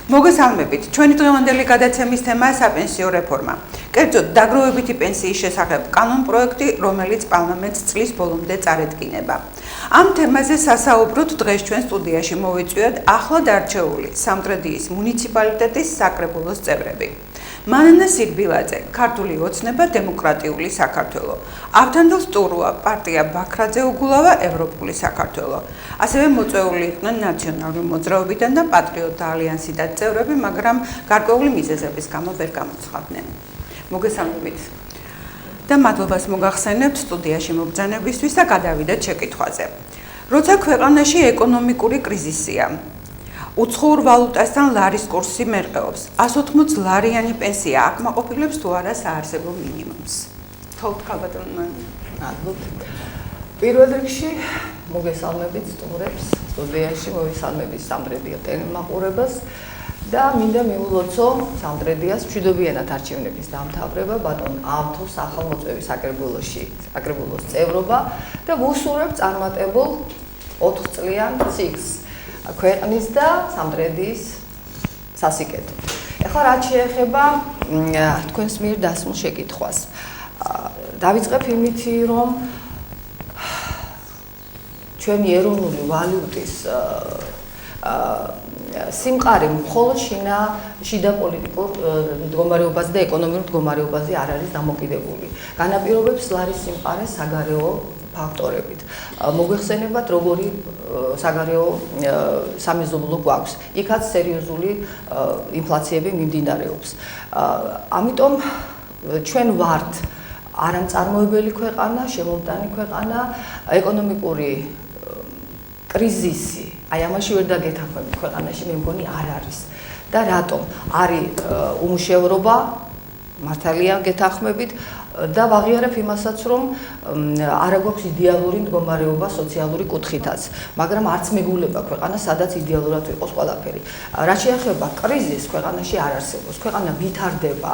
მოგესალმებით. ჩვენი დღევანდელი გადაცემის თემაა საპენსიო რეფორმა. კერძოდ, დაგროვებითი პენსიის შესახებ კანონპროექტი, რომელიც პარლამენტს წლის ბოლომდე წარედგინება. ამ თემაზე სასაუბროდ დღეს ჩვენ სტუდიაში მოვიწვიოთ ახლად არჩეული სამტრედიის მუნიციპალიტეტის საკრებულოს წევრები. მანანა სირბილაძე, ქართული ოცნება დემოკრატიული საქართველო. ავთანდილ სტურუა, პარტია ბაქრაძე უგულავა, ევროპული საქართველო. ასევე მოწვეული იყვნენ ნაციონალური მოძრაობიდან და პატრიოტთა ალიანსიდან წევრები, მაგრამ გარკვეული მიზეზების გამო ვერ გამოცხადდნენ. მოგესალმებით. და მადლობას მოგახსენებთ სტუდიაში მობრძანებისთვის და გადავიდეთ შეკითხვაზე. როცა ქვეყანაში ეკონომიკური კრიზისია, უცხოურ ვალუტასთან ლარის კურსი მერყეობს, 180 ლარიანი პენსია აკმაყოფილებს თუ არა საარსებო მინიმუმს. თხოვთ ქალბატონო. პირველ რიგში მოგესალმებით სტუმრებს, სტუდიაში მოვისალმებით სამტრედიო ტელემაყურებას და მინდა მიულოცო სამტრედიას მშვიდობიანად არჩევნების დამთავრება ბატონ ავთოს ახალმოწვევის საკრებულოს წევრობა და ვუსურებ წარმატებულ 4 წლიან ციკლს ქვეყნის და სამტრედიის სასიკეთოდ. ეხლა რაც შეეხება თქვენს მიერ დასმულ შეკითხვას. დავიწყებ იმითი, რომ ჩვენი ეროვნული ვალუტის სიმყარე მხოლოდ შიდა პოლიტიკურ მდგომარეობაზე და ეკონომიურ მდგომარეობაზე არ არის დამოკიდებული. განაპირობებს ლარის სიმყარეს საგარეო ფაქტორებით. მოგვეხსენებათ, როგორი საგარეო სამეზობლო გვაქვს. იქაც სერიოზული ინფლაციები მიმდინარეობს. ამიტომ ჩვენ ვართ არამწარმოებელი ქვეყანა, შემომტანი ქვეყანა, ეკონომიკური კრიზისი, აი ამაში ვერ დაგეთანხმებით ქვეყანაში, მე მგონი არ არის. და რატომ? არის უმუშევრობა, მართალია გეთანხმებით და ვაღიარებ იმასაც, რომ არ აქვს იდეალური მდგომარეობა სოციალური კუთხითაც, მაგრამ არც მეგულება ქვეყანა, სადაც იდეალურად იყოს ყველაფერი. რაც შეეხება კრიზისს, ქვეყანაში არ არსებობს. ქვეყანა ვითარდება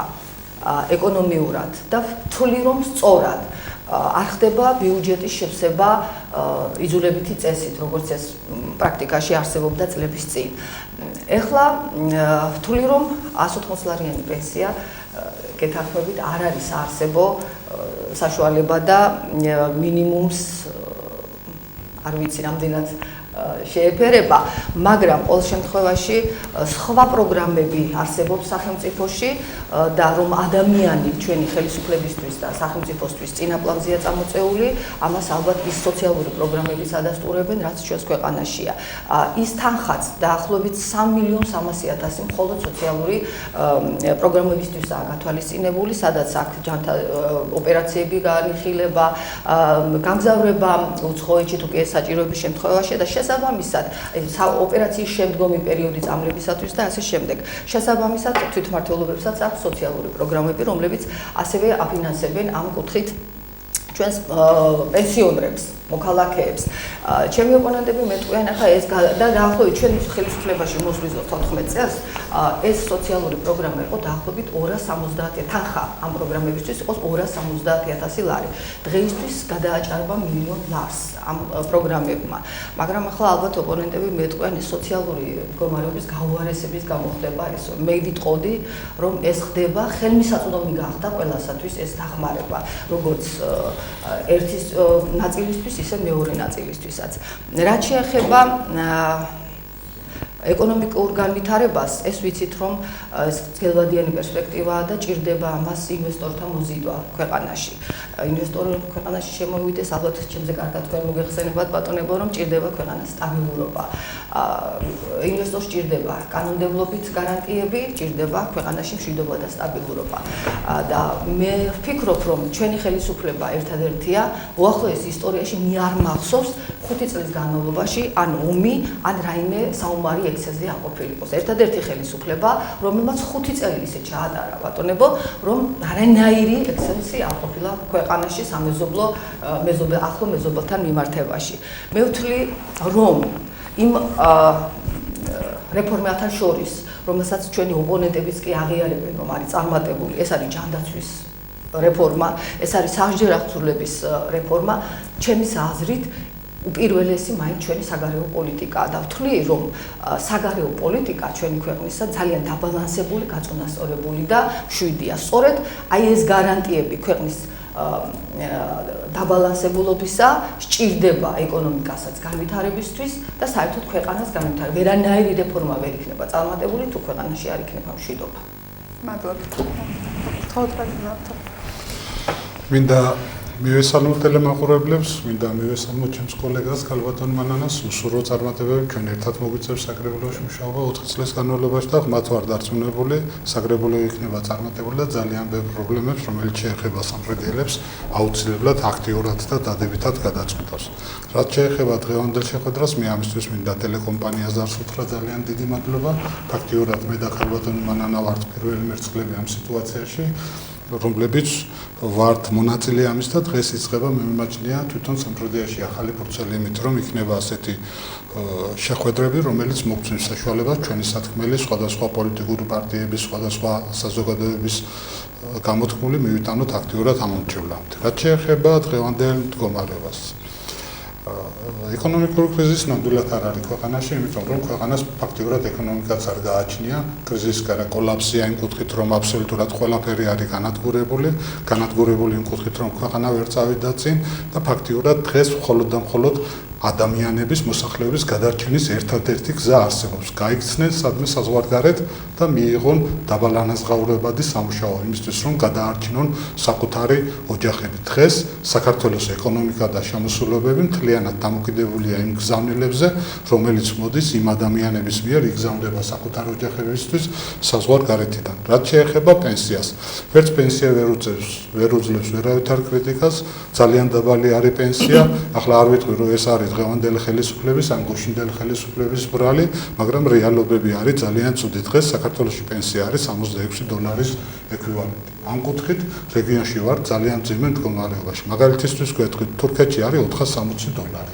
ეკონომიურად და ვთვლი რომ სწორად არ ხდება ბიუჯეტის შევსება იძულებითი წესით, როგორც ეს პრაქტიკაში არსებობდა წლების წინ. ეხლა ვთვლი რომ 180 ლარიანი პენსია გეთანხმებით არ არის არსებო საშუალება და მინიმუმს არ ვიცი რამდენად შეეფერება, მაგრამ ყოველ შემთხვევაში სხვა პროგრამები არსებობს სახელმწიფოში და რომ ადამიანი ჩვენი ხელისუფლებისთვის და სახელმწიფოსთვის წინაპლანზეა წამოწეული, ამას ალბათ ის სოციალური პროგრამები ადასტურებენ, რაც ჩვენს ქვეყანაშია. ის თანხაც დაახლოებით 3.300.000 მხოლოდ სოციალური პროგრამებისთვისაა გათვალისწინებული, სადაც აქ ოპერაციები განიხილება, გამგზავრება უცხოეთში თუ კი ეს საჭიროების შემთხვევაში და შესაბამისად ოპერაციის შემდგომი პერიოდი წამლებისათვის და ასე შემდეგ. შესაბამისად თვითმმართველობებსაც აქვს სოციალური პროგრამები, რომლებიც ასევე აფინანსებენ ამ კუთხით ჩვენს პენსიონერებს, მოქალაქეებს. ჩემი ოპონენტები მეტყვიან, ახლა ეს და დაახლოებით ჩვენი ხელისუფლებაში მოსვლის 14 წელს ეს სოციალური პროგრამა იყო დაახლოებით 270.000 თანხა ამ პროგრამებისთვის იყოს 270.000 ლარი. დღეისთვის გადააჭარბა 1.000.000 ლარს ამ პროგრამებმა. მაგრამ ახლა ალბათ ოპონენტები მეტყვიან ეს სოციალური მდგომარეობის გაუარესების გამო ხდება ეს. მე ვიტყოდი, რომ ეს ხდება ხელმისაწვდომი გახდა ყველასათვის ეს დახმარება, როგორც ერთის ნაწილისთვის, ისე მეორე ნაწილისთვისაც. რაც შეეხება ეკონომიკურ განვითარებას, ეს ვიცით, რომ ეს გელვადიანი პერსპექტივაა და ჭირდება ამას ინვესტორთა მოზიდვა ქვეყანაში. ინვესტორი ქვეყანაში შემოვიდეს, ალბათ ჩემზე კარგად თქვენ მოგეხსენებათ ბატონებო, რომ ჭირდება ქვეყანას სტაბილურობა. ინვესტორს ჭირდება კანონმდებლობით გარანტიები, ჭირდება ქვეყანაში მშვიდობა და სტაბილურობა. და მე ვფიქრობ, რომ ჩვენი ხელისუფლება ერთადერთია უახლოეს ისტორიაში მე არ მახსოვს 5 წლის განმავლობაში ან ომი, ან რაიმე საომარი ექსცესზე აყოფილიყოს. ერთადერთი ხელისუფლება, რომელმაც 5 წელი ისე ჩაატარა ბატონებო, რომ არანაირი ექსცესი არ ყოფილა ქვეყანაში სამეზობლო ახლო მეზობელთან მიმართებაში. მე ვთვლი, რომ იმ რეფორმათან შორის, რომელსაც ჩვენი ოპონენტებიც კი აღიარებენ, რომ არის წარმატებული, ეს არის ჯანდაცვის რეფორმა, ეს არის სასჯელ აღსრულების რეფორმა, ჩემის აზრით უპირველესი მაინც ჩვენი საგარეო პოლიტიკაა და ვთვლი რომ საგარეო პოლიტიკა ჩვენი ქვეყნისა ძალიან დაბალანსებული, გაწონასწორებული და მშვიდია. სწორედ აი ეს გარანტიები ქვეყნის დაბალანსებულობისა სჭირდება ეკონომიკასაც განვითარებისთვის და საერთოდ ქვეყანას განვითარება. ვერანაირი რეფორმა ვერ იქნება წარმატებული თუ ქვეყანაში არ იქნება მშვიდობა. მადლობა. მინდა მივესალმოთ ტელემაყურებლებს, მინდა მივესალმოთ ჩემს კოლეგას ქალბატონ მანანას, უსურვო წარმატებები ჩვენ ერთად მოგვიწევს საკრებულოში მუშაობა 4 წლის განმავლობაში და მათ ვარ დარწმუნებული, საკრებულო იქნება წარმატებული და ძალიან ბევრ პრობლემებს, რომელიც შეეხება სამხედროელებს, აუცილებლად აქტიურად და დადებითად გადაწყვეტავს. რაც შეეხება დღევანდელ შეხვედრას, მე ამისთვის მინდა ტელეკომპანიას დავსვუთრა ძალიან დიდი მადლობა. ფაქტიურად მე და ქალბატონ მანანა ვართ პირველი მერცხლები ამ სიტუაციაში. რომლებიც ვართ მონაწილე ამის და დღეს იწყება მე მიმაჩნია თვითონ სამშობლოში ახალი პროცესი იმით რომ იქნება ასეთი შეხვედრები რომელიც მოგცემს საშუალებას ჩვენი სათქმელი სხვადასხვა პოლიტიკური პარტიების სხვადასხვა საზოგადოების გამოთქმული მივიტანოთ აქტიურად ამ მრჩევლამდე. რაც შეეხება დღევანდელ მდგომარეობას ეკონომიკური კრიზისი ნამდვილად არ არის ქვეყანაში, იმიტომ რომ ქვეყანას ფაქტიურად ეკონომიკაც არ გააჩნია, კრიზისი გარდა კოლაფსია იმ კუთხით, რომ აბსოლუტურად ყველაფერი არის განადგურებული იმ კუთხით, რომ ქვეყანა ვერ წავიდა წინ და ფაქტიურად დღეს მხოლოდ და მხოლოდ ადამიანების მოსახლეობის გადარჩენის ერთადერთი გზა არსებობს. გაიქცნენ სადმე საზღვარგარეთ და მიიღონ დაბალანაზღაურებადი სამუშაო იმისთვის, რომ გადაარჩინონ საკუთარი ოჯახები. დღეს საქართველოს ეკონომიკა და შემოსავლობები მთლიანად დამოკიდებულია იმ გზავნილებზე, რომელიც მოდის იმ ადამიანების მიერ იგზავნება საკუთარ ოჯახებისთვის საზღვარგარეთიდან. რაც შეეხება პენსიას, ვერც პენსია ვერ უძლებს ვერავითარ კრიტიკას, ძალიან დაბალი არის პენსია. ახლა არ ვიტყვი, რომ ეს არის დღევანდელი ხელისუფლების ან გუშინდელი ხელისუფლების ბრალი, მაგრამ რეალობები არის ძალიან ცუდი. დღეს საქართველოში პენსია არის $66 ეკვივალენტი. ამ კუთხით რეგიონში ვარ ძალიან მძიმე მდგომარეობაში. მაგალითისთვის გვეტყვით, თურქეთში არის $460.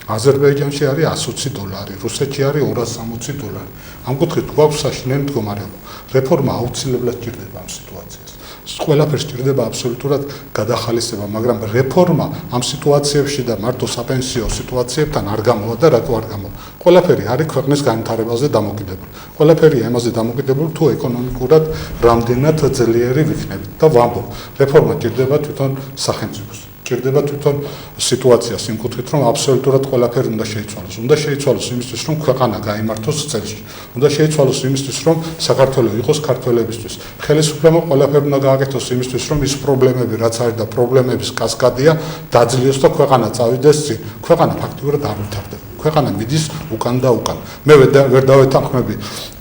აზერბაიჯანში არის $120, რუსეთში არის $260. ამ კუთხით გვაქვს საშინელი მდგომარეობა. რეფორმა აუცილებლად ჭირდება ამ სიტუაციას. ყველაფერს ჭირდება აბსოლუტურად გადახალისება, მაგრამ რეფორმა ამ სიტუაციებში და მარტო საპენსიო სიტუაციებთან არ გამოვა და რატო არ გამოვა? ყველაფერი არის ქვეყნის განვითარებაზე დამოკიდებული. ყველაფერი ამაზე დამოკიდებული თუ ეკონომიკურად რამდენად ძლიერი ვიქნებით და ვამბობ, რეფორმა ჭირდება თვითონ სახელმწიფოს. ჭირდება თვითონ სიტუაციას იმ კუთხით, რომ აბსოლუტურად ყველაფერი უნდა შეიცვალოს. უნდა შეიცვალოს იმისთვის, რომ ქვეყანა გაიმართოს წელში. უნდა შეიცვალოს იმისთვის, რომ საქართველო იყოს ქართველებისთვის. ხელისუფლებამ ყველაფერი უნდა გააკეთოს იმისთვის, რომ ის პრობლემები, რაც არის და პრობლემების კასკადია, დაძლიოს და ქვეყანა წავიდეს წინ. ქვეყანა ფაქტიურად არ ვითარდება. ქვეყანა მიდის უკან და უკან. მე ვერ დავეთანხმები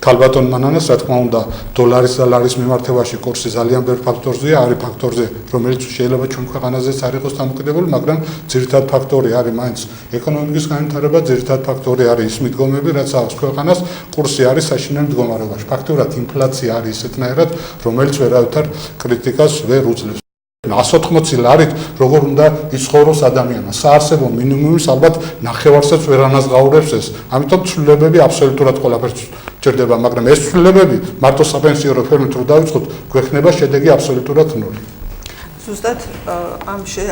ქალბატონ მანანას, რა თქმა უნდა, დოლარის და ლარის მიმართებაში კურსი ძალიან ბევრ ფაქტორზეა, არის ფაქტორზე, რომელიც შეიძლება ჩვენ ქვეყანაზეც არ იყოს დამოკიდებული, მაგრამ ძირითადი ფაქტორი არის მაინც ეკონომიკის განვითარება, ძირითადი ფაქტორი არის ის მიდგომები, რაც აქვს ქვეყანას, კურსი არის საშინელ მდგომარეობაში. ფაქტობრივად ინფლაცია არის ისეთნაირად, რომელიც ვერავითარ კრიტიკას ვერ უძლებს. 180 ლარით როგორ უნდა იცხოვროს ადამიანმა. საარსებო მინიმუმის ალბათ ნახევარსაც ვერ ანაზღაურებს ეს. ამიტომ ცვლილებები აბსოლუტურად ყველაფერს ჭირდება, მაგრამ ეს ცვლილებები მარტო საპენსიო რეფორმით რო დავიწყოთ, გვექნება შედეგი აბსოლუტურად ნული. ზუსტად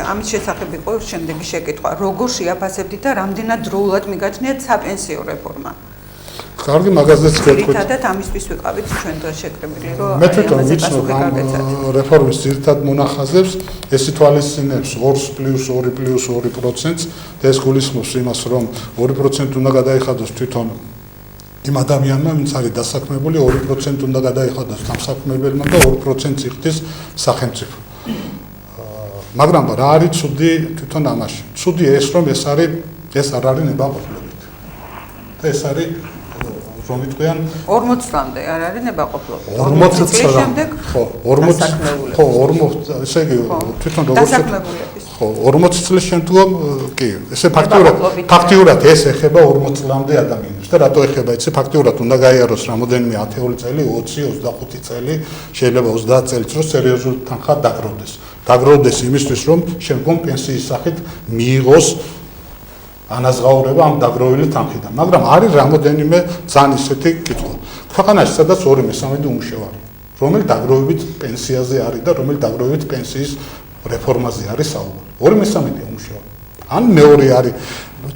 ამის შესახებ იყო შემდეგი შეკითხვა. როგორ შეაფასებდით და რამდენად დროულად მიგაჩნიათ საპენსიო რეფორმა? კარგი, მაგაზეც გეტყვით. ძირითადად ამისთვის ვიყავით ჩვენ დღეს შეკრებილი, რომ მე თვითონ ვიცნობ ამ რეფორმის ძირითად მონახაზებს, ეს ითვალისწინებს 2+2+2%-ს და ეს გულისხმობს იმას, რომ 2% უნდა გადაიხადოს თვითონ იმ ადამიანმა, ვინც არის დასაქმებული, 2% უნდა გადაიხადოს დამსაქმებელმა და 2% იხდის სახელმწიფო. მაგრამ რა არის ცუდი თვითონ ამაში? ცუდი ეს, რომ ეს არ არის ნებაყოფლობით. და ეს არის რომ ვიტყვიან 40 წლამდე არ არის ნებაყოფლობა. 40 წლის შემდეგ ხო 40 ესე იგი თვითონ როგორც ხო 40 წლის შემდგომ კი ესე ფაქტიურად ეს ეხება 40 წლამდე ადამიანებს და რატო ეხება იცი ფაქტიურად უნდა გაიაროს რამოდენიმე 10 წელი 20 25 წელი შეიძლება 30 წელიც რომ სერიოზული თანხა დაგროვდეს იმისთვის რომ შემდგომ პენსიის სახით მიიღოს ანაზღაურება ამ დაგროვილი თანხიდან, მაგრამ არის რამოდენიმე ძალიან ისეთი კითხვა. ქვეყანაში სადაც 2/3 უმუშევარი, რომელი დაგროვებით პენსიაზე არის და რომელი დაგროვებით პენსიის რეფორმაზე არის საუბარი. 2/3 უმუშევარი. ან მეორე არის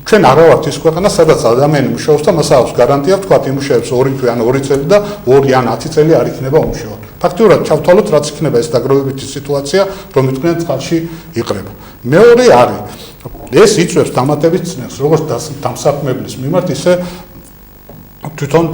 ჩვენ არა ვართ ის ქვეყანა, სადაც ადამიანი მუშაობს და მას აქვს გარანტია, ვთქვათ, იმუშავებს 2 თვე ან 2 წელი და 2 ან 10 წელი არ იქნება უმუშავა. ფაქტიურად ჩავთვალოთ, რაც იქნება ეს დაგროვებითი სიტუაცია, რომ თქვენ წყალში იყრება. მეორე არის, ეს იწვევს დამატებით წნევს, როგორც დამსაქმებლის მიმართ, ისე თვითონ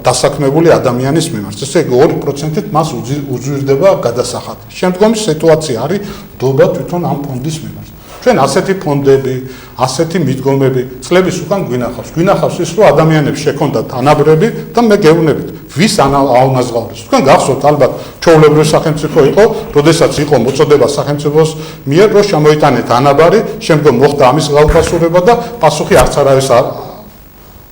დასაქმებული ადამიანის მიმართ. ესე იგი 2%-ით მას უძვირდება გადასახადი. შემდგომი სიტუაცია არის დობა თვითონ ამ ფონდის მიმართ. ჩვენ ასეთი ფონდები, ასეთი მიდგომები წლების უკან გვინახავს ის, რომ ადამიანებს შექონდათ თანაბრები და მე გეუბნებით, ვის აუნაზღაურებს. თქვენ გახსოვთ ალბათ, ჩვეულებრივი სახელმწიფო იყო, როდესაც იყო მოწოდება სახელმწიფოს მიერ, რომ შემოიტანეთ ანაბარი, შემდგომ მოხდა ამის გაუფასურება და პასუხი არც არავის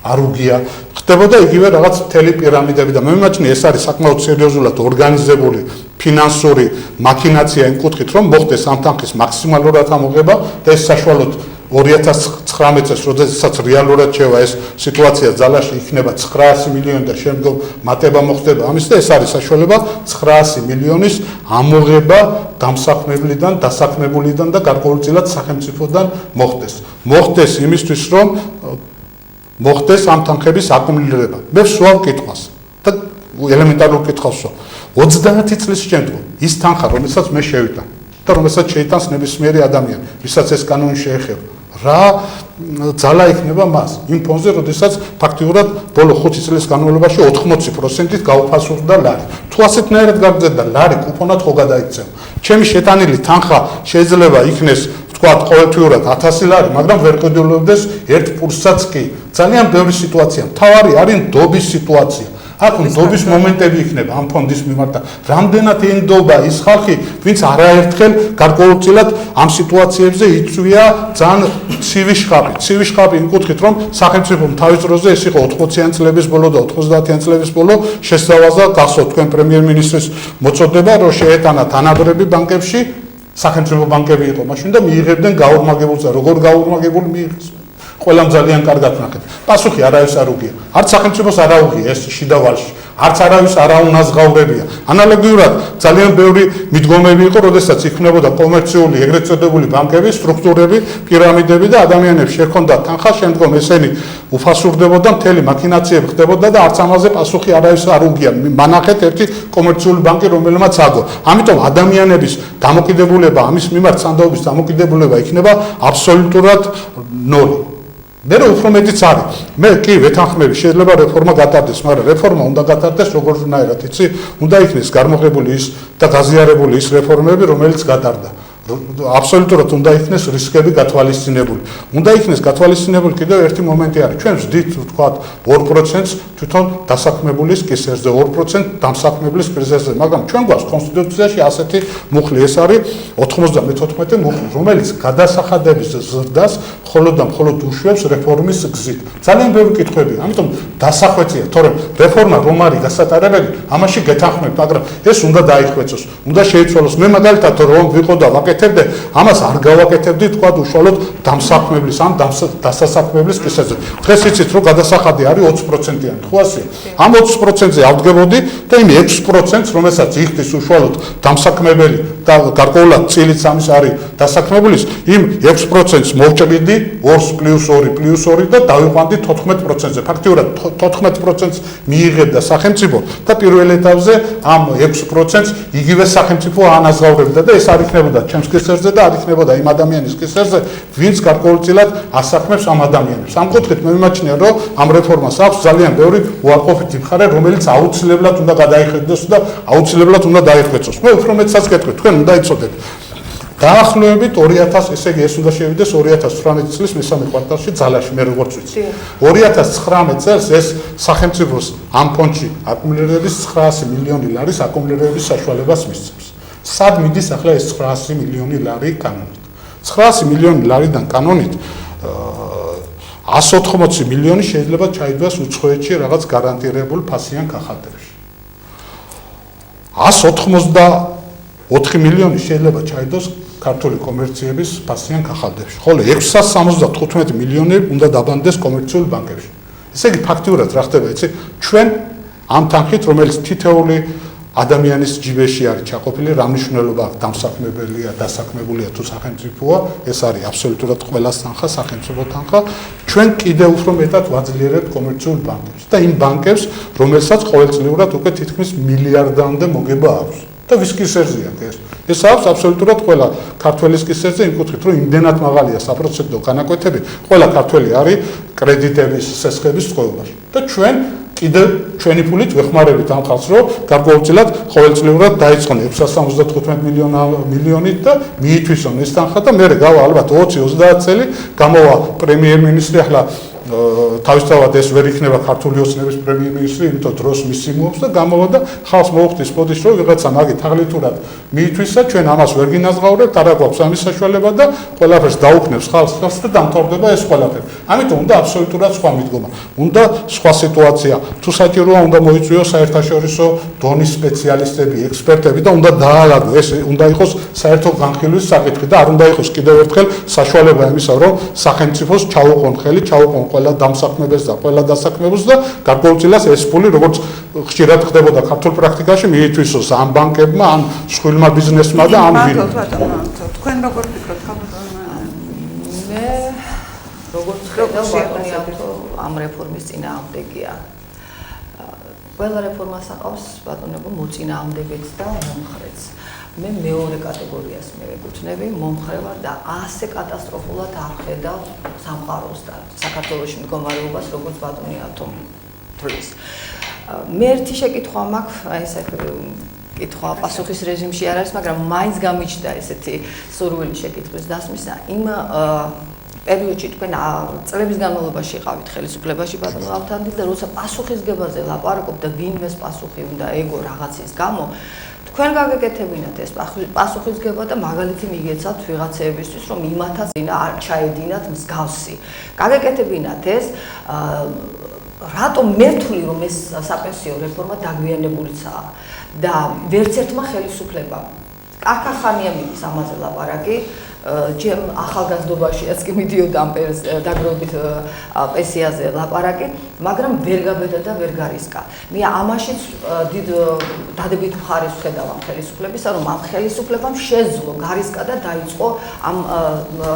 არ უგია. ხდებოდა იგივე რაღაც მთელი პირამიდები და მე მიმაჩნია ეს არის საკმაოდ სერიოზულად ორგანიზებული ფინანსური მაქინაცია იმ კუთხით, რომ მოხდეს ამ თანხის მაქსიმალურად ამოღება და ეს საშუალოდ 2019 წელს, როდესაც რეალურად შევა ეს სიტუაცია ძალაში იქნება 900 მილიონი და შემდგომ მატება მოხდება ამის და ეს არის საშუალება 900 მილიონის ამოღება დამსაქმებლიდან, დასაქმებულიდან და გარკვეულწილად სახელმწიფოდან მოხდეს იმისთვის, რომ მოხდეს ამ თანხების აკუმულირება. მე ვსვავ კითხვას და ელემენტარულ კითხვას ვსვავ. 30 წლის შემდგომ ის თანხა, რომელსაც მე შევიტან და რომელსაც შეიტანს ნებისმიერი ადამიანი, ვისაც ეს კანონი შეეხება, რა ძალა იქნება მას იმ ფონზე, როდესაც ფაქტიურად ბოლო 5 წლის განმავლობაში 80%-ით გაუფასურდა ლარი. თუ ასეთნაირად გაგრძელდა ლარი კუპონად ხო გადაიქცევა. ჩემი შეტანილი თანხა შეიძლება იქნეს ვთქვათ, ყოველთვიურად 1000 ლარი, მაგრამ ვერ ყიდულობდეს 1 პურსაც კი. ძალიან ბევრი სიტუაცია. მთავარი არის ნდობის სიტუაცია. აქ ნდობის მომენტები იქნება ამ ფონდის მიმართ და რამდენად ენდობა ის ხალხი, ვინც არაერთხელ გარკვეულწილად ამ სიტუაციებზე იწვია ძალიან ცივი შხაპი. ცივი შხაპი იმ კუთხით, რომ სახელმწიფომ თავის დროზე ეს იყო 80-იან წლების ბოლო და 90-იან წლების ბოლო შესწავლაზე გახსოვთ თქვენ პრემიერ-მინისტრის მოწოდება, რომ შეეტანა თანაბრები ბანკებში, სახელმწიფო ბანკები იყო მაშინ და მიიღებდნენ გაურმაგებულს და როგორ გაურმაგებული მიიღეს. ყველამ ძალიან კარგად ნახეთ. პასუხი არავის არ უგია. არც სახელმწიფოს არ აუგია ეს შიდა ვალში. არც არავის არ აუნაზღაურებია. ანალოგიურად ძალიან ბევრი მიდგომები იყო, როდესაც იქნებოდა კომერციული, ეგრეთ წოდებული ბანკები, სტრუქტურები, პირამიდები და ადამიანებს შექონდათ თანხა, შემდგომ ესენი უფასურდებოდა, მთელი მაქინაციები ხდებოდა და არც ამაზე პასუხი არავის არ უგია. მანახეთ ერთი კომერციული ბანკი, რომელმაც აგო. ამიტომ ადამიანების დამოკიდებულება, ამის მიმართ სანდოობის დამოკიდებულება იქნება აბსოლუტურად ნოლი. მე უფრო მეტიც არის. მე კი ვეთანხმები, შეიძლება რეფორმა გატარდეს, მაგრამ რეფორმა უნდა გატარდეს როგორნაირად, იცი? უნდა იქნეს გამოღებული ის და გაზიარებული ის რეფორმები, რომელიც გატარდა. აბსოლუტურად უნდა იქნეს რისკები გათვალისწინებული. უნდა იქნეს გათვალისწინებული კიდევ ერთი მომენტი არის. ჩვენ ვზდით, ვთქვათ, 2%-ს თვითონ დასაქმებულის კისერზე, 2% დამსაქმებლის კისერზე, მაგრამ ჩვენ გვაქვს კონსტიტუციაში ასეთი მუხლი, ეს არის 94 მუხლი, რომელიც გადასახადების ზრდას მხოლოდ და მხოლოდ უშვებს რეფორმის გზით. ძალიან ბევრი კითხვებია, ამიტომ დასახვეწია, თორემ რეფორმა რომ არის გასატარებელი, ამაში გეთანხმებ, მაგრამ ეს უნდა დაიხვეწოს, უნდა შეიცვალოს. მე მაგალითად რომ ვიყო და ვაკეთებდე, ამას არ გავაკეთებდი, თქვა უშუალოდ დამსაქმებლის ან დასასაქმებლის კისერზე. დღეს იცით რომ გადასახადი არის 20%-იანი, ხო ასე? ამ 20%-ზე ავდგებოდი და იმ 6%-ს, რომელსაც იხდის უშუალოდ დამსაქმებელი და გარკვეულად წილიც ამის არის დასაქმებულის, იმ 6%-ს მოვჭრიდი 2+2 და დავიყვანდი 14%-ზე. ფაქტიურად 14%-ს მიიღებდა სახელმწიფო და პირველ ეტაპზე ამ 6%-ს იგივე სახელმწიფო აანაზღაურებდა და ეს არ იქნებოდა ჩემს კისერზე და არ იქნებოდა იმ ადამიანის კისერზე, ვინც გარკვეულწილად ასაქმებს ამ ადამიანებს. ამ კუთხით მე მიმაჩნია, რომ ამ რეფორმას აქვს ძალიან ბევრი უარყოფითი მხარე, რომელიც აუცილებლად უნდა გადაიხედოს და აუცილებლად უნდა დაიხვეწოს. მე უფრო მეტსაც გეტყვი, თქვენ უნდა იცოდეთ. დაახლოებით 2000, ესე იგი ეს უნდა შევიდეს 2018 წლის მესამე კვარტალში ძალაში, მე როგორც ვიცი. 2019 წელს ეს სახელმწიფოს ამ ფონდში აკუმულირების 900 მილიონი ლარის აკუმულირების საშუალებას მისცემს. სად მიდის ახლა ეს 900 მილიონი ლარი კანონით? 900 მილიონი ლარიდან კანონით 180 მილიონი შეიძლება ჩაიდვას უცხოეთში რაღაც გარანტირებულ ფასიან კახალდებში. 184 მილიონი შეიძლება ჩაიდოს ქართული კომერციების ფასიან კახალდებში. ხოლო 675 მილიონი უნდა დაბანდეს კომერციულ ბანკებში. ესე იგი ფაქტიურად რა ხდება, იცი? ჩვენ ამ თანხით, რომელიც თითეული ადამიანის ჯიბეში არის ჩაყოფილი, რა მნიშვნელობა აქვს დამსაქმებელია, დასაქმებულია თუ სახელმწიფოა, ეს არის აბსოლუტურად ყველას თანხა, სახელმწიფო თანხა. ჩვენ კიდევ უფრო მეტად ვაძლიერებთ კომერციულ ბანკებს და იმ ბანკებს, რომელსაც ყოველწლიურად უკვე თითქმის მილიარდამდე მოგება აქვს. და ვის კისერზეა ეს? ეს აქვს აბსოლუტურად ყველა ქართველის კისერზე იმ კუთხით, რომ იმდენად მაღალია საპროცენტო განაკვეთები, ყველა ქართველი არის კრედიტების სესხების წყობაში. და ჩვენ კიდევ ჩვენი ფულით ვეხმარებით ამ ხალხს, რომ გარკვეულწილად ყოველწლიურად დაიწყონ 675 მილიონით და მიითვისონ ეს თანხა და მე გავა ალბათ 20-30 წელი გამოვა პრემიერ-მინისტრი ახლა თავისთავად ეს ვერ იქნება ქართული ოცნების პრემიერ-მინისტრი, იმიტომ დროს მისიმოობს და გამოვა და ხალხს მოუხდის პოდიშ, რომ ვიღაცა მაგით აღლითურად მიითვისა, ჩვენ ამას ვერ გინაზღაურებთ, არა გვაქვს ამის საშუალება და ყველაფერს დაუქნებს ხალხს და დამთავრდება ეს ყველაფერი. ამიტომ უნდა აბსოლუტურად სხვა მიდგომა. უნდა სხვა სიტუაცია. თუ საჭიროა, უნდა მოიწვიოს საერთაშორისო დონის სპეციალისტები, ექსპერტები და უნდა დაალაგო ეს, უნდა იყოს საერთო განხილვის საკითხი და არ უნდა იყოს კიდევ ერთხელ საშუალება იმისა, რომ სახელმწიფოს ჩაუყონ ხელი, ჩაუყონ ყველა დამსაქმებელს და ყველა დასაქმებელს და გარკვეულწილად ეს ფული, როგორც ხშირად ხდებოდა ქართულ პრაქტიკაში, მიითვისოს ამ ბანკებმა, ამ სხვილმა ბიზნესმა და ამ ვინმ. თქვენ როგორ ფიქრობთ, მე როგორც ხედავ, ამ რეფორმის წინააღმდეგია. ყველა რეფორმას აყავს ბატონებო მოწინააღმდეგეც და მომხრეც. მე მეორე კატეგორიას მევეკუთვნები, მომხრე ვარ და ასე კატასტროფულად არ ხედავ სამყაროს და საქართველოში მდგომარეობას, როგორც ბატონი თვლის. მე ერთი შეკითხვა მაქვს, აი ეს კითხვა პასუხის რეჟიმში არ არის, მაგრამ მაინც გამიჩნდა ესეთი სურვილი შეკითხვის დასმისა. იმ პერიოდში თქვენ წლების განმავლობაში იყავით ხელისუფლებაში ბატონო ავთანდი და როცა პასუხისგებაზე ლაპარაკობ და ვინმეს პასუხი უნდა ეგო რაღაცის გამო თქვენ გაგეკეთებინათ ეს პასუხისგება და მაგალითი მიგეცათ ვიღაცეებისთვის, რომ იმათაც არ ჩაედინათ მსგავსი. გაგეკეთებინათ ეს რატომ მერტული რომ ეს საპენსიო რეფორმა დაგვიანებულიცაა და ვერც ერთმა ხელისუფლებამ კახახანია მიდის ამაზე ლაპარაკი. ჩემ ახალგაზრდობაშიაც კი მიდიოდა ამ დაგროვებით პენსიაზე ლაპარაკი, მაგრამ ვერ გაბედა და ვერ გარისკა. მე ამაშიც დიდ დადებით მხარეს ვხედავ ამ ხელისუფლებისა, რომ ამ ხელისუფლებამ შეძლო გარისკა და დაიწყო ამ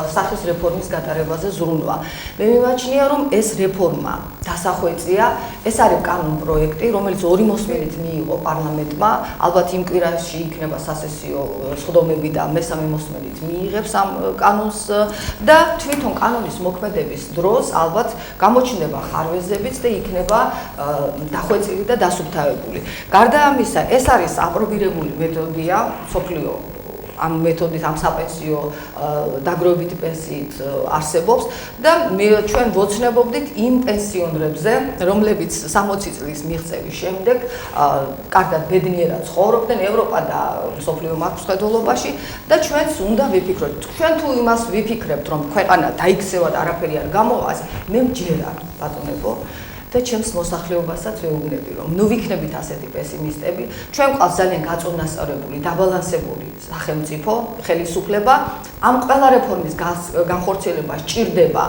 სახის რეფორმის გატარებაზე ზრუნვა. მე მიმაჩნია, რომ ეს რეფორმა დასახვეწია, ეს არის კანონ პროექტი, რომელიც ორი მოსმენით მიიღო პარლამენტმა, ალბათ იმ კვირაში იქნება სასესიო სხდომები და მესამე მოსმენით მიიღებს ამ კანონს და თვითონ კანონის მოქმედების დროს ალბათ გამოჩნდება ხარვეზებიც და იქნება დახვეწილი და დასუფთავებული. გარდა ამისა, ეს არის აპრობირებული მეთოდია სოფლიო ამ მეთოდით ამ საპენსიო დაგროვებითი პენსიით არსებობს და ჩვენ ვოცნებობდით იმ პენსიონერებზე, რომლებიც 60 წლის მიღწევის შემდეგ კარგად ბედნიერად ცხოვრობდნენ ევროპა და მსოფლიო მართლმსაჯულობაში და ჩვენც უნდა ვიფიქროთ. ჩვენ თუ იმას ვიფიქრებთ, რომ ქვეყანა დაიქცევა და არაფერი არ გამოვას, მე მჯერა ბატონებო და ჩემს მოსახლეობასაც ვეუბნები, რომ ნუ ვიქნებით ასეთი პესიმისტები, ჩვენ ყავს ძალიან გაწონასწორებული, დაბალანსებული სახელმწიფო, ხელისუფლება, ამ ყველა რეფორმის განხორციელება სჭირდება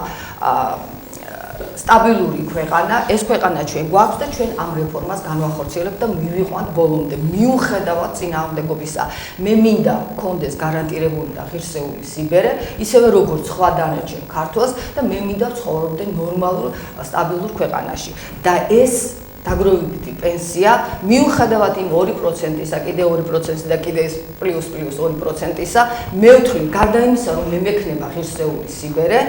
სტაბილური ქვეყანა, ეს ქვეყანა ჩვენ გვაქვს და ჩვენ ამ რეფორმას განვახორციელებთ და მივიყვანთ ბოლომდე, მიუხედავად წინააღმდეგობისა. მე მინდა გქონდეს გარანტირებული და ღირსეული სიბერე, ისევე როგორც სხვა დანარჩენ ქართველს და მე მინდა ცხოვრობდე ნორმალურ, სტაბილურ ქვეყანაში. და ეს დაგროვებითი პენსია, მიუხედავად იმ 2%-ისა, კიდე 2%-ისა და კიდე ეს პლუს 2%-ისა, მე ვთვლი, გარდა იმისა, რომ მე მექნება ღირსეული სიბერე,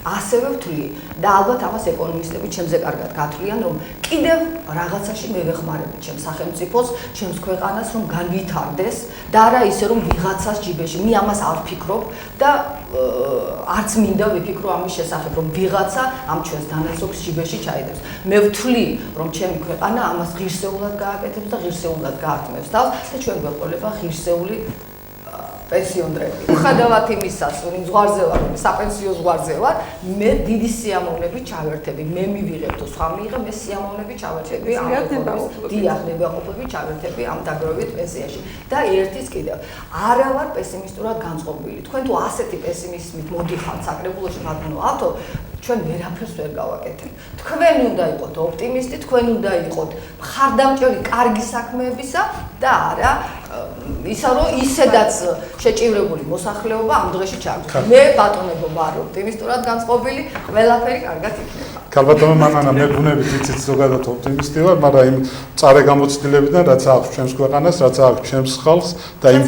ასევე ვთვლი და ალბათ ამას ეკონომისტები ჩემზე კარგად გათვლიან, რომ კიდევ რაღაცაში მე ვეხმარები ჩემს სახელმწიფოს, ჩემს ქვეყანას, რომ განვითარდეს და არა ისე, რომ ვიღაცას ჯიბეში. მე ამას არ ვფიქრობ და არც მინდა ვიფიქრო ამის შესახებ, რომ ვიღაცა ამ ჩვენს დანაზოგს ჯიბეში ჩაიდებს. მე ვთვლი, რომ ჩემი ქვეყანა ამას ღირსეულად გააკეთებს და ღირსეულად გაართმევს თავს და ჩვენ გვეყოლება ღირსეული პენსიონერები. უხადავად იმისას, რომ ზღვარზე ვარ, საპენსიო ზღვარზე ვარ, მე დიდი სიამოვნებით ჩავერთები. მე მივიღებ თუ სხვა მიიღე, მე სიამოვნებით ჩავერთები ამ ნებაყოფები ჩავერთები ამ დაგროვებით პენსიაში. და ერთის კიდევ, არა ვარ პესიმისტურად განწყობილი. თქვენ თუ ასეთი პესიმიზმით მოდიხართ საკრებულოში ბატონო ავთო, ჩვენ ვერაფერს ვერ გავაკეთებ. თქვენ უნდა იყოთ ოპტიმისტი, თქვენ უნდა იყოთ მხარდამჭერი კარგი საქმეებისა და არა ისა რომ ისედაც შეჭირებული მოსახლეობა ამ დღეში ჩაგდო. მე ბატონებო ვარ ოპტიმისტურად განწყობილი, ყველაფერი კარგად იქნება. ქალბატონო მანანა მე ბუნებით იცით ზოგადად ოპტიმისტი ვარ, მაგრამ იმ წარე გამოცდილებიდან რაც აქვს ჩემს ქვეყანას, რაც აქვს ჩემს ხალხს და იმ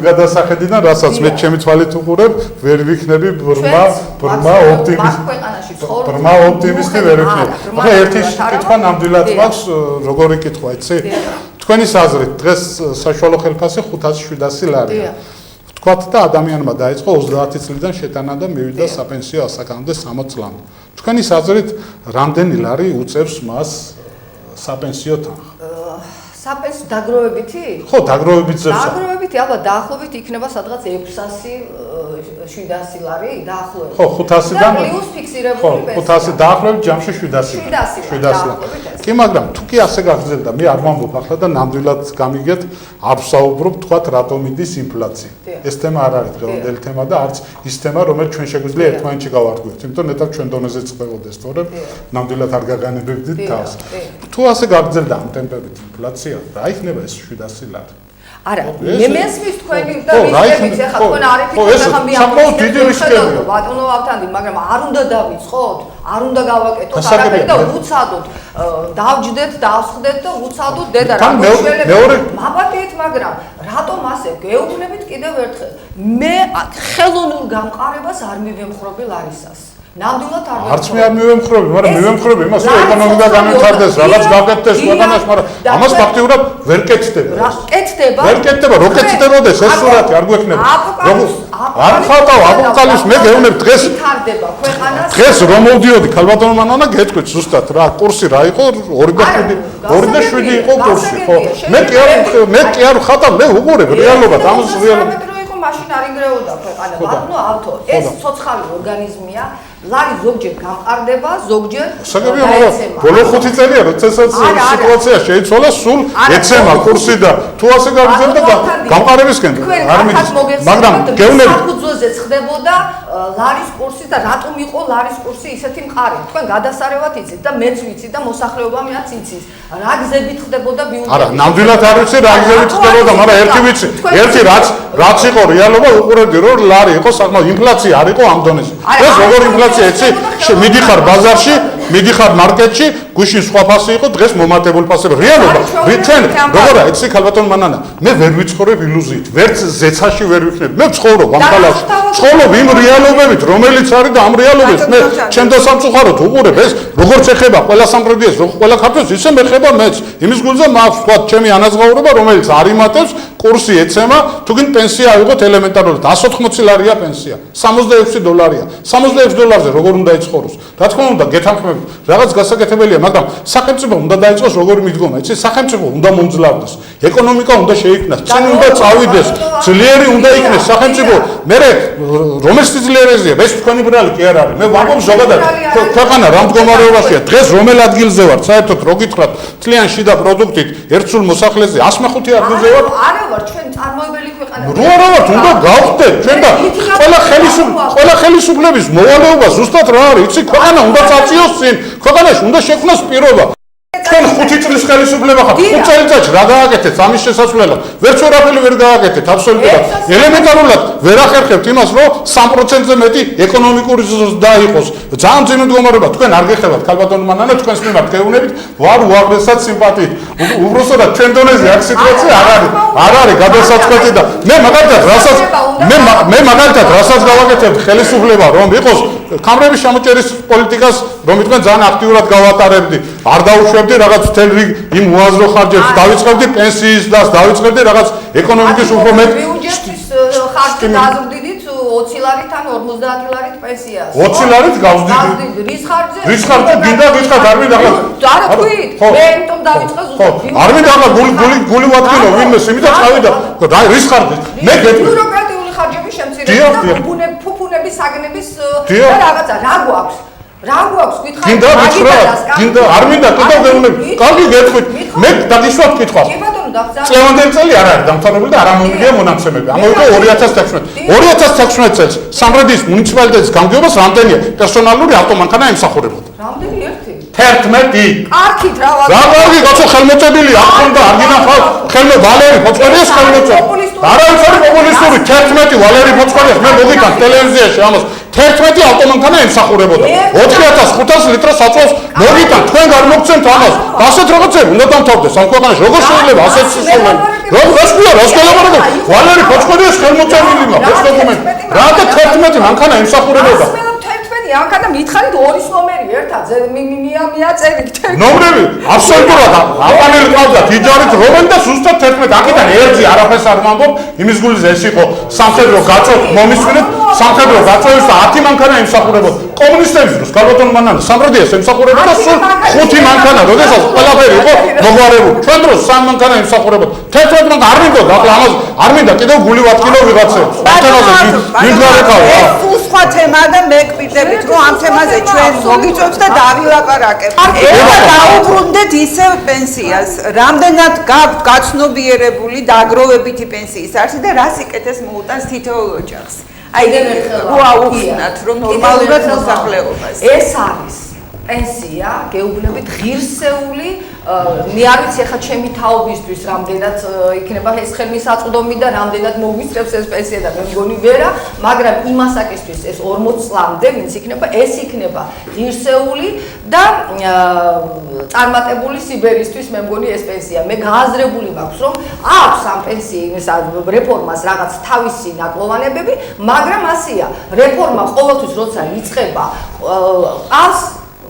გადასახედიდან, რასაც მე ჩემი თვალით უყურებ, ვერ ვიქნები ბრმა ოპტიმისტი ვერ ვიქნები. ახლა ერთი კითხვა ნამდვილად მაქვს, როგორი კითხვა, იცი? თქვენის აზრით დღეს საშუალო ხელფასი 500-700 ლარია. თქვათ და ადამიანმა დაიწყო 30 წლიდან შეტანა და მივიდა საპენსიო ასაკამდე 60 წლამდე. თქვენის აზრით რამდენი ლარი უწევს მას საპენსიო თანხა? საპენსიო დაგროვებითი? ხო, დაგროვებით ზევსა. დაგროვებითი, ალბათ დაახლოებით იქნება სადღაც 600-700 ლარი, დაახლოებით. ხო, 500-დან პლუს ფიქსირებული პენსია. ხო, 500 დაახლოებით ჯამში 700 ლარი. კი, მაგრამ თუ კი ასე გაგრძელდა, მე არ ვამბობ ახლა და ნამდვილად გამიგეთ, არ ვსაუბრობ, თქვათ, რატომ მიდის ინფლაცია. ეს თემა არ არის დღევანდელი თემა და არც ის თემა, რომელიც ჩვენ შეგვიძლია ერთმანეთში გავარკვიოთ, იმიტომ ნეტარ ჩვენ დონეზეც ხდებოდეს, თორემ ნამდვილად არ გაგანებებდით თავს. თუ ასე გაგრძელდა ამ ტემპებით ინფლაცია, რა იქნება ეს 700 ლარი? არა, მე მესმის თქვენი და რისკებით, ახლა თქვენ არ იფიქროთ, ახლა მე საკმაოდ დიდი რისკებია. ბატონო ავთანდი, მაგრამ არ უნდა დავიწყოთ, არ უნდა გავაკეთოთ არაფერი და უცადოთ, დავჯდეთ, დავსხდეთ და უცადოთ დედა რა მოშველებთ. მაბატიეთ, მაგრამ რატომ ასე გეუბნებით კიდევ ერთხელ? მე ხელოვნურ გამყარებას არ მივემხრობი ლარისას. ნამდვილად არ არც მე არ მივემხრობი, მაგრამ მივემხრობი იმას, რომ ეკონომიკა განვითარდეს, რაღაც გაკეთდეს ქვეყანაში, მაგრამ ამას ფაქტიურად ვერ კეთდება. რა კეთდება? ვერ კეთდება, რო კეთდებოდეს ეს სურათი არ გვექნება. არ ხალხავ აპოკალიფს მე გეუბნებ დღეს ვითარდება ქვეყანა. დღეს რომ მოვდიოდი ქალბატონო მანანა გეტყვით ზუსტად რა კურსი რა იყო 2.7 იყო კურსი, ხო? მე კი არ ხატავ, მე უყურებ რეალობად, ამას რეალობად. მაშინ არ ინგრეოდა ქვეყანა. ბატონო ავთო, ეს ცოცხალი ორგანიზმია. ლარი ზოგჯერ გამყარდება, ზოგჯერ საგებია, მაგრამ ბოლო 5 წელია, როდესაც სიტუაცია შეიცვალა, სულ ეცემა კურსი და თუ ასე გაგრძელდა გამყარებისკენ არ მიდის. მაგრამ გეუბნები საფუძველზეც ხდებოდა ლარის კურსი და რატომ იყო ლარის კურსი ისეთი მყარი? თქვენ გადასარევად იცით და მეც ვიცი და მოსახლეობა მეც იცის. რა გზებით ხდებოდა ბიუჯეტი? არა, ნამდვილად არ ვიცი რა გზებით ხდებოდა, მაგრამ ერთი ვიცი, ერთი რაც იყო რეალობა, უყურებდი რომ ლარი იყო საკმაოდ ინფლაცია არ იყო ამ დონეზე. ეს როგორ ინფლაცია იცი? მიდიხარ ბაზარში, მიდიხარ მარკეტში, გუშინ სხვა ფასი იყო, დღეს მომატებული ფასები. რეალობა, ჩვენ როგორა იცი ქალბატონ მანანა, მე ვერ ვიცხოვრებ ილუზიით, ვერც ზეცაში ვერ ვიქნები. მე ვცხოვრობ ამ ქალაქში. ვცხოვრობ იმ რეალობებით, რომელიც არის და ამ რეალობებს მე ჩემ დასამწუხაროდ უყურებ ეს როგორც ეხება ყველა სამგრედიეს, ყველა ქართველს, ისე მეხება მეც. იმის გულზე მაქვს თქვა ჩემი ანაზღაურება, რომელიც არ იმატებს კურსი ეცემა, თუ გინ პენსია ავიღოთ ელემენტარულად 180 ლარია პენსია, $66. $66 როგორ უნდა იცხოვროს? რა თქმა უნდა, გეთანხმებით, რაღაც გასაკეთებელია, მაგრამ სახელმწიფო უნდა დაიწყოს როგორი მიდგომა, იცი, სახელმწიფო უნდა მომძლავრდეს, ეკონომიკა უნდა შეიქმნას, წინ უნდა წავიდეს, ძლიერი უნდა იქნეს სახელმწიფო. მე რომელი ძლიერეზია, ეს თქვენი ბრალი კი არ არის. მე ვამბობ ზოგადად, ქვეყანა რა მდგომარეობაშია, დღეს რომელ ადგილზე ვარ, საერთოდ რო გითხრათ, თლიან შიდა პროდუქტით ერთ სულ მოსახლეზე 105 ადგილზე ვარ. არა ვარ, ჩვენ წარმოებელი ქვეყანა. რო არა ვართ, უნდა გავხდეთ ჩვენ და ყველა ხელისუფლების მოვალეობა ზუსტად რა არის, იცი, ქვეყანა უნდა წაწიოს წინ, ქვეყანაში უნდა შექმნას პირობა. თქვენ 5 წლის ხელისუფლება ხართ, 5 წელიწადში რა გააკეთეთ ამის შესაძლებლად? ვერც ვერაფერი ვერ გააკეთეთ აბსოლუტურად. ელემენტარულად ვერ ახერხებთ იმას, რომ 3%-ზე მეტი ეკონომიკური ზრდა იყოს. ძალიან ძიმე მდგომარეობა, თქვენ არ გეხებათ ქალბატონო მანანა, თქვენს მიმართ გეუბნებით, ვარ უაღრესად სიმპათიით. უბრალოდ ჩვენ დონეზე აქ სიტუაცია არ არის გადასაწყვეტი და მე მაგალითად რასაც გავაკეთებთ ხელისუფლება რომ იყოს კამრების შემოჭერის პოლიტიკას რომ თქვენ ძალიან აქტიურად გავატარებდი. არ დაუშვებდი რაღაც თელ რიგ იმ უაზრო ხარჯებს, დავიწყებდი პენსიის დას, დავიწყებდი რაღაც ეკონომიკის უფრო მეტ ბიუჯეტის ხარჯი დაზრდიდით 20 ლარით ან 50 ლარით პენსიას. 20 ლარით გავზდიდი. რის ხარჯზე? რის ხარჯზე გინდა გითხრათ არ მინდა ახლა. არა თქვით, მე იმიტომ დავიწყე ზუსტად. არ მინდა ახლა გული ვატკინო ვინმე იმითაც წავიდა. და რის ხარჯზე? მე გეტყვი. ბიუროკრატიული ხარჯების შემცირება და ფუფუნების საგნების და რაღაცა რა გვაქვს? რა გვაქვს გითხარ? გინდა არ მინდა კიდევ გეუბნები. კარგი გეტყვით. მე დაგიშვათ კითხვა. კი ბატონო, წლევანდელი წელი არ არის დამთავრებული და არ ამოვიდა მონაცემები. ამოვიდა 2016 წელს სამრედის მუნიციპალიტეტის გამგეობას რამდენია პერსონალური ავტომანქანა ემსახურებოდა? რამდენი ერთი? 11. კარგით რა ვარ. რა გაცო ხელმოწებილი აქ უნდა არ გინახავ ხელმო ვალერი ფოწყველიას ხელმოწები. არავითარი პოპულისტური 11 ვალერი ფოწყველიას მე მოგიტან ტელევიზიაში ამას 11 ავტომანქანა ემსახურებოდა 4500 ლიტრს აწვავს მოგიტან თქვენ არ მოგცემთ ამას ასეთ რაღაცები უნდა დამთავრდეს ამ ქვეყანაში როგორ შეიძლება ასეთ სისტემა რას გელაპარაკობ ვალერი ფოწყველიას ხელმოწებილი მაქვს ეს დოკუმენტი რა და 11 მანქანა ემსახურებოდა ანქანა მითხარით ორის ნომერი ერთად მიაწერით ნომრები აბსოლუტურად აპანელი ყავდა თიჯარით რომელი და ზუსტად 11 აქედან ერთი არაფერს არ ვამბობ იმის გულზე ეს იყო სამხედრო გაწევით მომისმინეთ სამხედრო გაწევის და 10 მანქანა ემსახურებოდა კომუნისტების დროს გალბატონო მანანა სამრედიას ემსახურებოდა სულ 5 მანქანა როდესაც ყველაფერი იყო მოგვარებული ჩვენ დროს 3 მანქანა ემსახურებოდა 11 მანქანა არ მინდოდა ახლა ამას არ მინდა კიდევ გული ვატკილო ვიღაცებს თემაზე ვიგარეკავ სხვა თემა და მე გვპირდებით რომ ამ თემაზე ჩვენ მოგიწევთ და დავილაპარაკებთ. ეხლა დაუბრუნდეთ ისევ პენსიას. რამდენად გაქვთ გაცნობიერებული დაგროვებითი პენსიის არსი და რა სიკეთეს მოუტანს თითოეულ ოჯახს? აი უაუხსნათ რომ ნორმალურად მოსახლეობას. ეს არის პენსია გეუბნებით ღირსეული მე არ ვიცი ახლა ჩემი თაობისთვის რამდენად იქნება ეს ხელმისაწვდომი და რამდენად მოგვიწევს ეს პენსია და მე მგონი ვერა მაგრამ იმასაკისთვის ეს 40 წლამდე ვინც იქნება ეს იქნება ღირსეული და წარმატებული სიბერისთვის მე მგონი ეს პენსია მე გააზრებული მაქვს რომ აქვს ამ პენსიის რეფორმას რაღაც თავისი ნაკლოვანებები მაგრამ ასია რეფორმა ყოველთვის როცა იწყება ყავს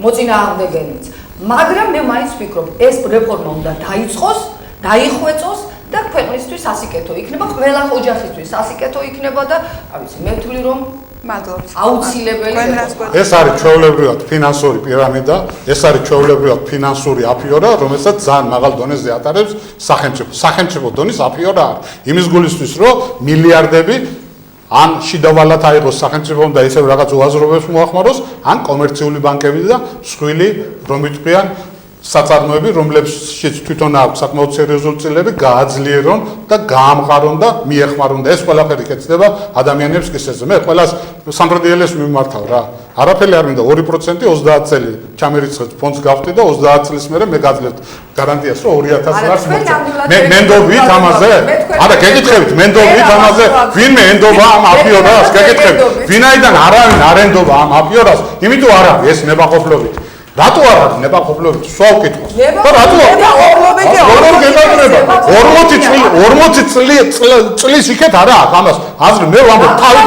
მოწინააღმდეგენიც მაგრამ მე მაინც ვფიქრობ ეს რეფორმა უნდა დაიწყოს, დაიხვეწოს და ქვეყნისთვის ასიკეთო იქნება, ყველა ოჯახისთვის ასიკეთო იქნება და რა ვიცი, მე ვთვლი რომ მადლობთ. აუცილებელი ეს არის ჩვეულებრივად ფინანსური პირამიდა, ეს არის ჩვეულებრივად ფინანსური აფიორა, რომელსაც ძალიან მაღალ დონეზე ატარებს სახელმწიფო. სახელმწიფო დონის აფიორა არის. იმის გულისთვის, რომ მილიარდები ან შიდავალად აიღოს სახელმწიფომ და ისევ რაღაც უაზრობებს მოახმაროს, ან კომერციული ბანკები და მსხვილი რომ იტყვიან საწარმოები, რომლებშიც თვითონ აქვს საკმაოდ სერიოზული წილები, გააძლიერონ და გაამყარონ და მიეხმარონ და ეს ყველაფერი კეთდება ადამიანებს კისერზე. მე ყველას სამტრედიელეს მიმართავ რა. არაფერი არ მინდა 2% 30 წელი ჩამერიცხეთ ფონდს გავხდი და 30 წლის მერე მე გაძლევთ გარანტიას რომ 2000 ლარს მოგწევ. მე მენდობით ამაზე? არა, გეკითხებით, მენდობით ამაზე? ვინმე ენდობა ამ აფიორას? გეკითხებით, ვინაიდან არავინ არ ენდობა ამ აფიორას? იმიტომ არ არის ეს ნებაყოფლობით. რატო არ არის ნებაყოფლობით? სვა ვკითხავს. და რატო? როგორ გეკითხება? 40 წლის იქეთ არა აქვს ამას. აზრი მე ვამბობ თავი.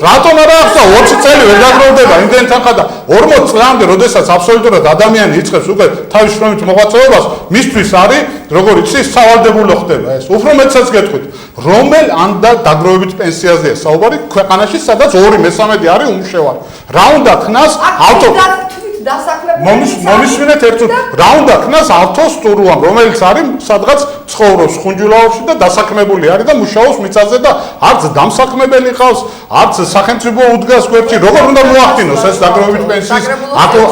რატომ არ აქვს და 20 წელი ვერ დაგროვდება იმდენთან ხა და 40 წლამდე, როდესაც აბსოლუტურად ადამიანი იწყებს უკვე თავის შრომით მოღვაწეობას, მისთვის არის როგორ იცი სავალდებულო ხდება ეს. უფრო მეტსაც გეტყვით, რომელ ანდა დაგროვებით პენსიაზეა საუბარი ქვეყანაში, სადაც 2/3 არის უმუშევარი. რა უნდა ქნას ავტო მომისმინეთ ერთად რა უნდა ქნას ავთოს ტურუამ რომელიც არის სადღაც ცხოვრობს ხუნჯულაოვში და დასაქმებული არის და მუშაობს მიწაზე და არც დამსაქმებელი ყავს არც სახელმწიფო უდგას გვერდში როგორ უნდა მოახდინოს ეს დაგროვებით პენსიის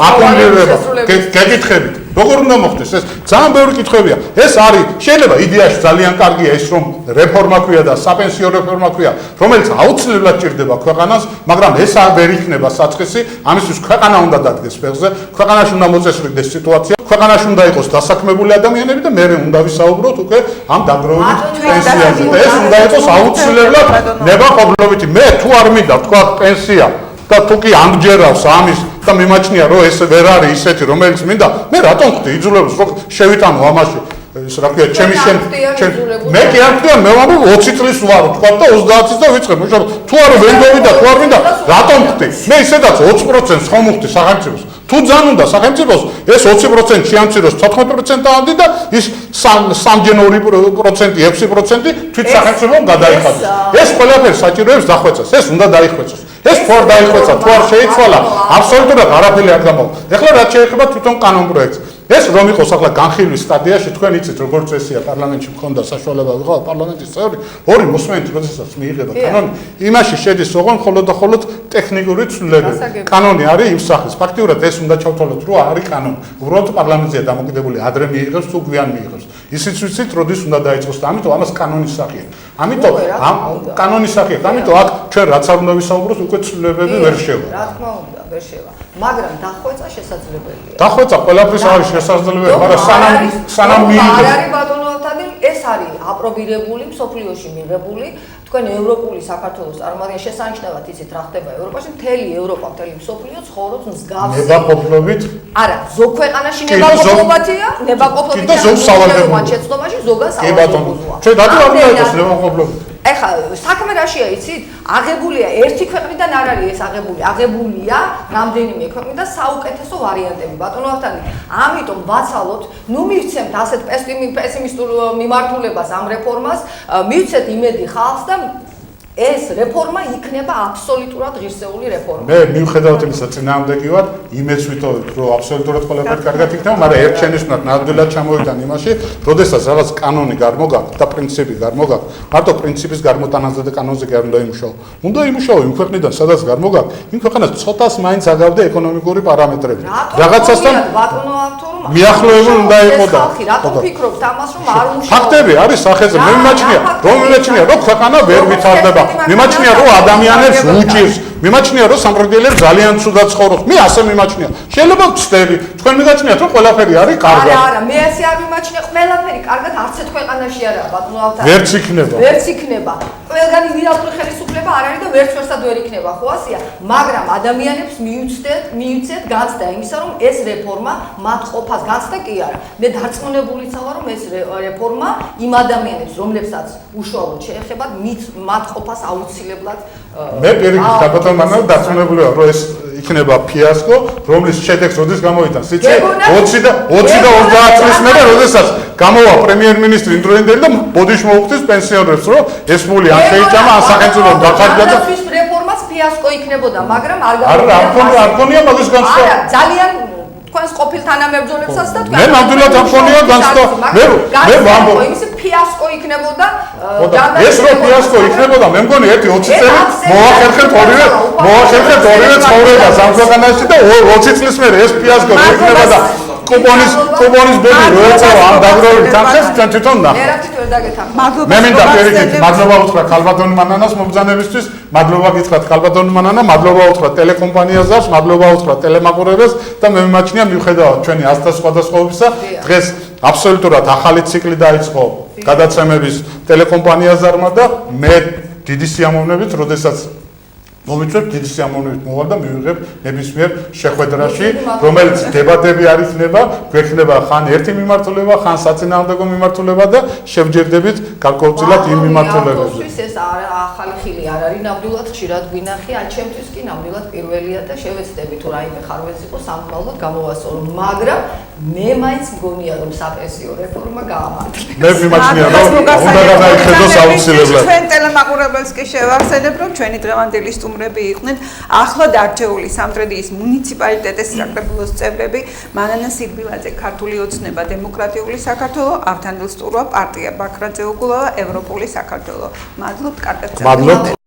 აკუმულირება გეკითხებით როგორ უნდა მოხდეს ეს ძალიან ბევრი კითხვებია ეს არის შეიძლება იდეაში ძალიან კარგია ის რომ რეფორმა ქვია და საპენსიო რეფორმა ქვია რომელიც აუცილებლად ჭირდება ქვეყანას მაგრამ ეს ვერ იქნება საწყისი ამისთვის ქვეყანა უნდა დადგეს ფეხზე ქვეყანაში უნდა მოწესრიგდეს სიტუაცია ქვეყანაში უნდა იყოს დასაქმებული ადამიანები და მე უნდა ვისაუბროთ უკვე ამ დაგროვებით პენსიაზე და ეს უნდა იყოს აუცილებლად ნებაყოფლობითი მე თუ არ მინდა თქვა პენსია და თუ კი ამჯერავს ამის და მიმაჩნია რომ ეს ვერ არის ისეთი რომელიც მინდა მე რატომ ხდი იძულებს რომ შევიტანო ამაში ეს რა ქვია ჩემი მე კი არ ვთქვი მე ვამბობ 20 წლის ვარო თქვა და 30 წლის და ვიწყებ მუშაობა თუ არ ვენდობი და თუ არ მინდა რატომ ხდი მე ისედაც 20% ხომ ვხდი სახელმწიფოს თუ ძალიან უნდა სახელმწიფოს ეს 20% შეამციროს 14%-ამდე და ის 3-ჯერ 2% 6% თვით სახელმწიფომ გადაიხადოს ეს ყველაფერი საჭიროებს დახვეწას ეს უნდა დაიხვეწოს ეს თუ არ დაიხვეწა თუ არ შეიცვალა აბსოლუტურად არაფერი არ გამოვა ეხლა რაც შეეხება თვითონ კანონპროექტს ეს რომ იყოს ახლა განხილვის სტადიაში თქვენ იცით როგორც წესია პარლამენტში მქონდა საშუალება ვიღო პარლამენტის წევრი ორი მოსმენით როდესაც მიიღება კანონი იმაში შედის ოღონდ მხოლოდ და მხოლოდ ტექნიკური ცვლილებები კანონი არის იმ სახის ფაქტიურად ეს უნდა ჩავთვალოთ რომ არის კანონი უბრალოდ პარლამენტზეა დამოკიდებული ადრე მიიღებს თუ გვიან მიიღებს ისიც ვიცით, როდის უნდა დაიწყოს და ამიტომ ამას კანონის სახე. ამიტომ კანონის სახე. ამიტომ აქ ჩვენ რაც არ უნდა ვისაუბროთ, უკვე ცვლილებები ვერ შევა. რა თქმა უნდა, ვერ შევა. მაგრამ დახვეწა შესაძლებელია. დახვეწა ყველაფრის არის შესაძლებელი, მაგრამ სანამ მიიღეს. არ არის ბატონო ავთადი, ეს არის აპრობირებული, მსოფლიოში მიღებული, თქვენ ევროპული საქართველოს წარმოადგენს შესანიშნავად იცით რა ხდება ევროპაში, მთელი ევროპა, მთელი მსოფლიო ცხოვრობს მსგავსი. ნებაყოფლობით? არა, ზოგ ქვეყანაში ნებაყოფლობათია, ნებაყოფლობით შეცდომაში ზოგან სავალდებულოა. ჩვენ რატო არ უნდა იყოს ნებაყოფლობით? ეხლა საქმე რაშია იცით? აღებულია ერთი ქვეყნიდან არ არის ეს აღებული. აღებულია რამდენიმე ქვეყნიდან საუკეთესო ვარიანტები. ბატონო ავთანი, ამიტომ ვაცალოთ, ნუ მივცემთ ასეთ პესიმისტურ მიმართულებას ამ რეფორმას, მივცეთ იმედი ხალხს და ეს რეფორმა იქნება აბსოლუტურად ღირსეული რეფორმა. მე მიუხედავად იმისა, წინააღმდეგი ვარ, იმეც ვიტოვებ, რომ აბსოლუტურად ყველაფერი კარგად იქნება, მაგრამ ერთ შენიშვნად ნამდვილად ჩამოვიდან იმაში, როდესაც რაღაც კანონი გამოგაქვს და პრინციპი გამოგაქვს, მარტო პრინციპის გამოტანაზე და კანონზე კი არ უნდა იმუშაო. უნდა იმუშაო იმ ქვეყნიდან, სადაც გამოგაქვს, იმ ქვეყანას ცოტას მაინც აგავდა ეკონომიკური პარამეტრები. რაღაცასთან ბატონო ავთო მიახლოებული უნდა იყოს და რატომ ფიქრობთ ამას, რომ არ უმუშაო? ფაქტები არის სახეზე, მე მიმაჩნია, რომ ქვეყანა ვერ ვითარდება. მიმაჩნია, რომ ადამიანებს უჭირს, მიმაჩნია, რომ სამყაროელებს ძალიან ცუდად ცხოვრობს. მე ასე მიმაჩნია. შეიძლება ვწდები, თქვენ მიგაჩნიათ, რომ ყველაფერი არის კარგად. არა, მე ასე არ მიმაჩნია, ყველაფერი კარგად არც ერთ ქვეყანაში არაა, ბატონო ავთანი. ვერც იქნება. ვერც იქნება. ყველგანი ვირალტური ხელისუფლება არ არის და ვერც ვერსად ვერ იქნება, ხო ასია? მაგრამ ადამიანებს მიუცეთ განცდა იმისა, რომ ეს რეფორმა მათ ყოფას განცდა კი არა. მე დარწმუნებულიც ვარ, რომ ეს რეფორმა იმ ადამიანებს, რომლებსაც უშუალოდ შეეხებათ, მათ ყოფას აუცილებლად მე პირიქით გაბატონებაა დარწმუნებული ვარ, რომ ეს იქნება ფიასკო, რომლის შედეგს როდის გამოვიდა სიცი 20 და 30 წლის მერე, როდესაც გამოვა პრემიერ-მინისტრი ინდროინდელი და ბოდიშ მოუხდის პენსიონერებს, რომ ეს მული არ შეიჭამა, ან სახელმწიფომ დახარჯა და რეფორმაც ფიასკო იქნებოდა, მაგრამ არ არ გქონია მაგის განცდა. არა, ძალიან თქვენს ყოფილ თანამებრძოლებსაც და მე ნამდვილად არ გქონია განცდა. მე ვამბობ, იმის ფიასკო იქნებოდა. ეს რო ფიასკო იქნებოდა, მე მგონი 1-20 წელი მოახერხეთ ორივე ცხოვრება სამწუხაროში და 20 წლის მერე ეს ფიასკო რო იქნება და კუბონის ბედი რო ეწევა ამ დაგროვებულ თანხებს ჩვენ თვითონ ნახავთ. მე რა თვითონ დაგეთანხმ. მე მინდა პირიქით მადლობა უთხრა ქალბატონ მანანას მომბრძანებისთვის, მადლობა გითხრათ ქალბატონ მანანა, მადლობა უთხრა ტელეკომპანიაზარს, მადლობა უთხრა ტელემაყურებელს და მე მიმაჩნია მიუხედავად ჩვენი ასთა სხვადასხვაობისა, დღეს აბსოლუტურად ახალი ციკლი დაიწყო გადაცემების ტელეკომპანიაზარმა და მე დიდი სიამოვნებით, როდესაც მომიწევ დიდი სიამოვნებით მოვალ და მივიღებ ნებისმიერ შეხვედრაში, რომელიც დებატები არ იქნება, გვექნება ხან ერთი მიმართულება, ხან საწინააღმდეგო მიმართულება და შევჯერდებით გარკვეულწილად იმ მიმართულებებზე. ეს ახალი ხილი არ არის ნამდვილად ხშირად გვინახი, ან ჩემთვის კი ნამდვილად პირველია და შევეცდები თუ რაიმე ხარვეზ იყო სამომავლოდ გამოვასწორო, მაგრამ მე მაინც მგონია რომ საპენსიო რეფორმა გაამართლეს. მე მიმაჩნია რომ უნდა გადაიხედოს აუცილებლად. ჩვენ ტელემაყურებელს კი შევახსენებ, რომ ჩვენი დღევანდელი სტუმრები იყვნენ ახლად არჩეული სამტრედიის მუნიციპალიტეტის საკრებულოს წევრები მანანა სირბილაძე, ქართული ოცნება, დემოკრატიული საქართველო, ავთანდილ სტურვა, პარტია ბაქრაძე უგულავა, ევროპული საქართველო. მადლობთ, კარგად. მადლობთ.